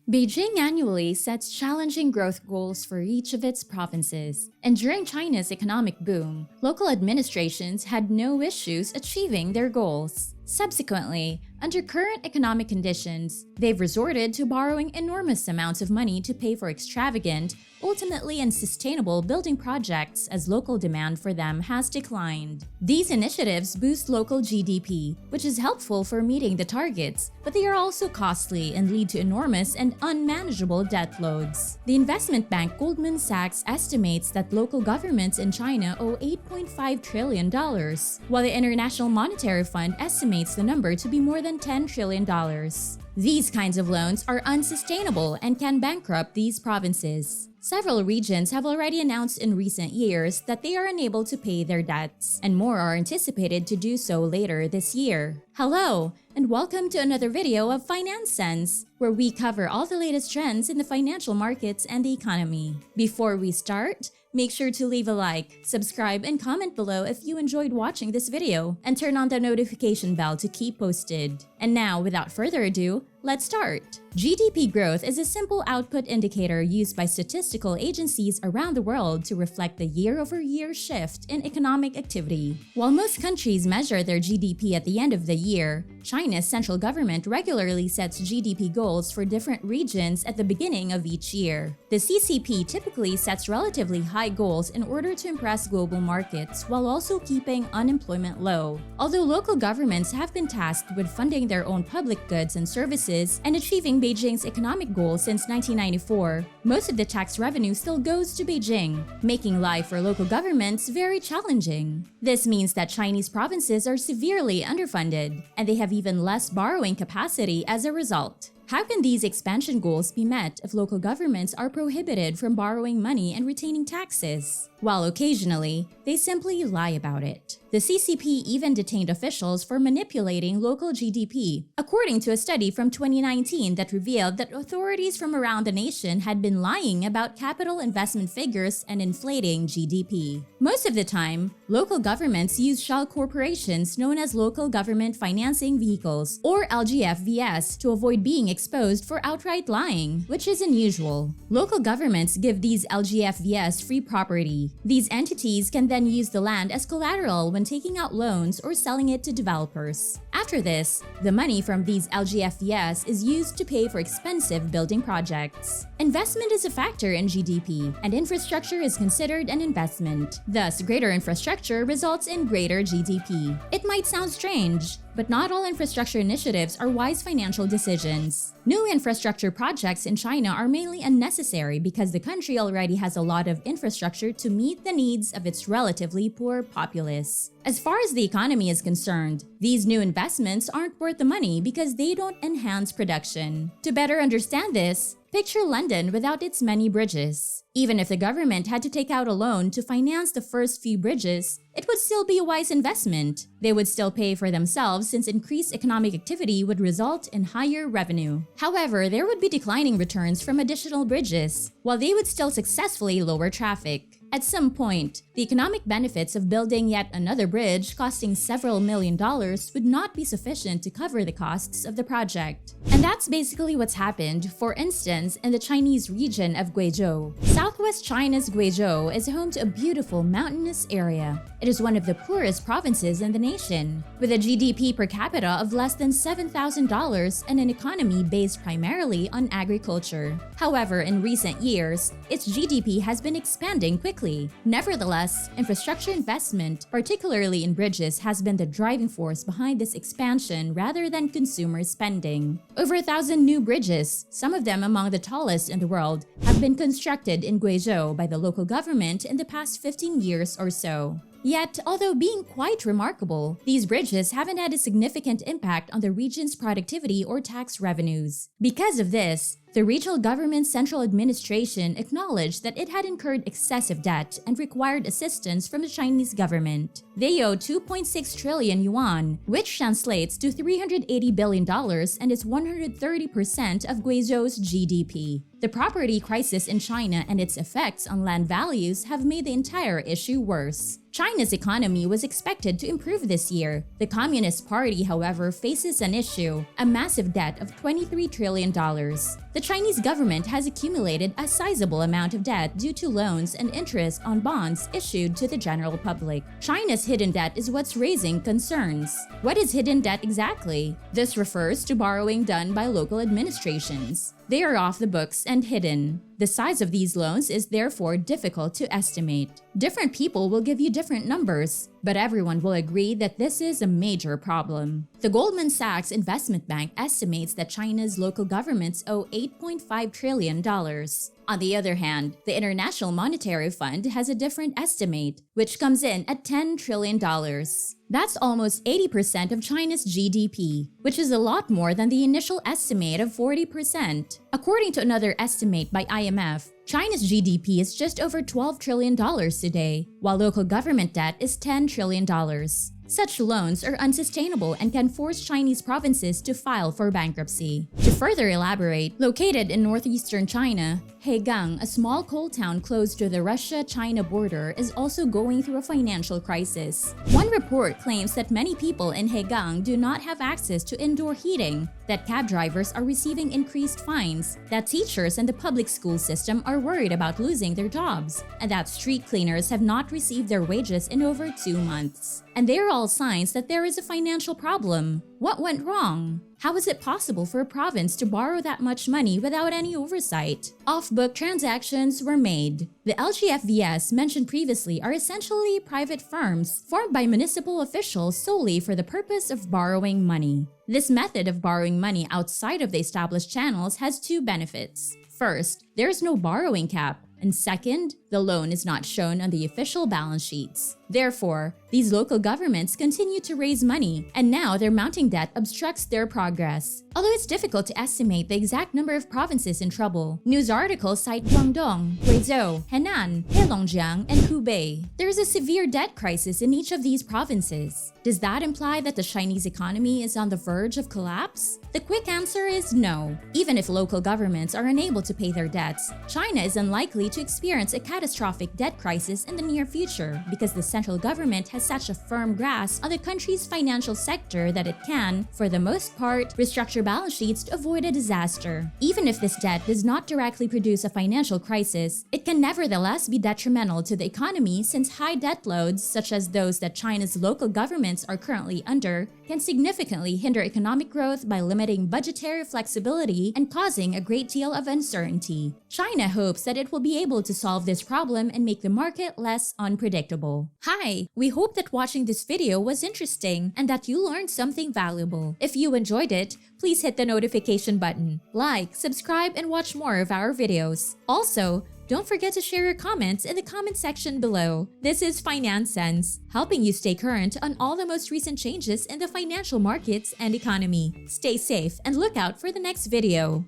Beijing annually sets challenging growth goals for each of its provinces, and during China's economic boom, local administrations had no issues achieving their goals. Subsequently, under current economic conditions, they've resorted to borrowing enormous amounts of money to pay for extravagant, ultimately unsustainable building projects as local demand for them has declined. These initiatives boost local GDP, which is helpful for meeting the targets, but they are also costly and lead to enormous and unmanageable debt loads. The investment bank Goldman Sachs estimates that local governments in China owe $8.5 trillion, while the International Monetary Fund estimates the number to be more than $10 trillion. These kinds of loans are unsustainable and can bankrupt these provinces. Several regions have already announced in recent years that they are unable to pay their debts, and more are anticipated to do so later this year. Hello, and welcome to another video of Finance Sense, where we cover all the latest trends in the financial markets and the economy. Before we start, make sure to leave a like, subscribe, and comment below if you enjoyed watching this video, and turn on the notification bell to keep posted. And now, without further ado, let's start. GDP growth is a simple output indicator used by statistical agencies around the world to reflect the year-over-year shift in economic activity. While most countries measure their GDP at the end of the year, China's central government regularly sets GDP goals for different regions at the beginning of each year. The CCP typically sets relatively high goals in order to impress global markets while also keeping unemployment low. Although local governments have been tasked with funding their own public goods and services and achieving Beijing's economic goals since 1994, most of the tax revenue still goes to Beijing, making life for local governments very challenging. This means that Chinese provinces are severely underfunded, and they have even less borrowing capacity as a result. How can these expansion goals be met if local governments are prohibited from borrowing money and retaining taxes? While occasionally, they simply lie about it. The CCP even detained officials for manipulating local GDP, according to a study from 2019 that revealed that authorities from around the nation had been lying about capital investment figures and inflating GDP. Most of the time, local governments use shell corporations known as Local Government Financing Vehicles, or LGFVS, to avoid being exposed for outright lying, which is unusual. Local governments give these LGFVS free property. These entities can then use the land as collateral when taking out loans or selling it to developers. After this, the money from these LGFVS is used to pay for expensive building projects. Investment is a factor in GDP, and infrastructure is considered an investment. Thus, greater infrastructure results in greater GDP. It might sound strange, but not all infrastructure initiatives are wise financial decisions. New infrastructure projects in China are mainly unnecessary because the country already has a lot of infrastructure to meet the needs of its relatively poor populace. As far as the economy is concerned, these new investments aren't worth the money because they don't enhance production. To better understand this, picture London without its many bridges. Even if the government had to take out a loan to finance the first few bridges, it would still be a wise investment. They would still pay for themselves since increased economic activity would result in higher revenue. However, there would be declining returns from additional bridges, while they would still successfully lower traffic. At some point, the economic benefits of building yet another bridge costing several $millions would not be sufficient to cover the costs of the project. And that's basically what's happened, for instance, in the Chinese region of Guizhou. Southwest China's Guizhou is home to a beautiful mountainous area. It is one of the poorest provinces in the nation, with a GDP per capita of less than $7,000 and an economy based primarily on agriculture. However, in recent years, its GDP has been expanding quickly. Nevertheless, infrastructure investment, particularly in bridges, has been the driving force behind this expansion rather than consumer spending. Over 1,000 new bridges, some of them among the tallest in the world, have been constructed in Guizhou by the local government in the past 15 years or so. Yet, although being quite remarkable, these bridges haven't had a significant impact on the region's productivity or tax revenues. Because of this, the regional government's central administration acknowledged that it had incurred excessive debt and required assistance from the Chinese government. They owe 2.6 trillion yuan, which translates to $380 billion and is 130% of Guizhou's GDP. The property crisis in China and its effects on land values have made the entire issue worse. China's economy was expected to improve this year. The Communist Party, however, faces an issue, a massive debt of $23 trillion. The Chinese government has accumulated a sizable amount of debt due to loans and interest on bonds issued to the general public. China's hidden debt is what's raising concerns. What is hidden debt exactly? This refers to borrowing done by local administrations. They are off the books and hidden. The size of these loans is therefore difficult to estimate. Different people will give you different numbers, but everyone will agree that this is a major problem. The Goldman Sachs Investment Bank estimates that China's local governments owe $8.5 trillion. On the other hand, the International Monetary Fund has a different estimate, which comes in at $10 trillion. That's almost 80% of China's GDP, which is a lot more than the initial estimate of 40%. According to another estimate by IMF, China's GDP is just over $12 trillion today, while local government debt is $10 trillion. Such loans are unsustainable and can force Chinese provinces to file for bankruptcy. To further elaborate, located in northeastern China, Hegang, a small coal town close to the Russia-China border, is also going through a financial crisis. One report claims that many people in Hegang do not have access to indoor heating, that cab drivers are receiving increased fines, that teachers and the public school system are worried about losing their jobs, and that street cleaners have not received their wages in over 2 months. And they are all signs that there is a financial problem. What went wrong? How is it possible for a province to borrow that much money without any oversight? Off-book transactions were made. The LGFVs mentioned previously are essentially private firms formed by municipal officials solely for the purpose of borrowing money. This method of borrowing money outside of the established channels has 2 benefits. First, there is no borrowing cap. And second, the loan is not shown on the official balance sheets. Therefore, these local governments continue to raise money, and now their mounting debt obstructs their progress. Although it's difficult to estimate the exact number of provinces in trouble, news articles cite Guangdong, Guizhou, Henan, Heilongjiang, and Hubei. There is a severe debt crisis in each of these provinces. Does that imply that the Chinese economy is on the verge of collapse? The quick answer is no. Even if local governments are unable to pay their debts, China is unlikely to experience a catastrophic debt crisis in the near future because the central government has such a firm grasp on the country's financial sector that it can, for the most part, restructure balance sheets to avoid a disaster. Even if this debt does not directly produce a financial crisis, it can nevertheless be detrimental to the economy since high debt loads, such as those that China's local governments are currently under, can significantly hinder economic growth by limiting budgetary flexibility and causing a great deal of uncertainty. China hopes that it will be able to solve this problem and make the market less unpredictable. Hi! We hope that watching this video was interesting and that you learned something valuable. If you enjoyed it, please hit the notification button, like, subscribe, and watch more of our videos. Also, don't forget to share your comments in the comment section below. This is Finance Sense, helping you stay current on all the most recent changes in the financial markets and economy. Stay safe and look out for the next video.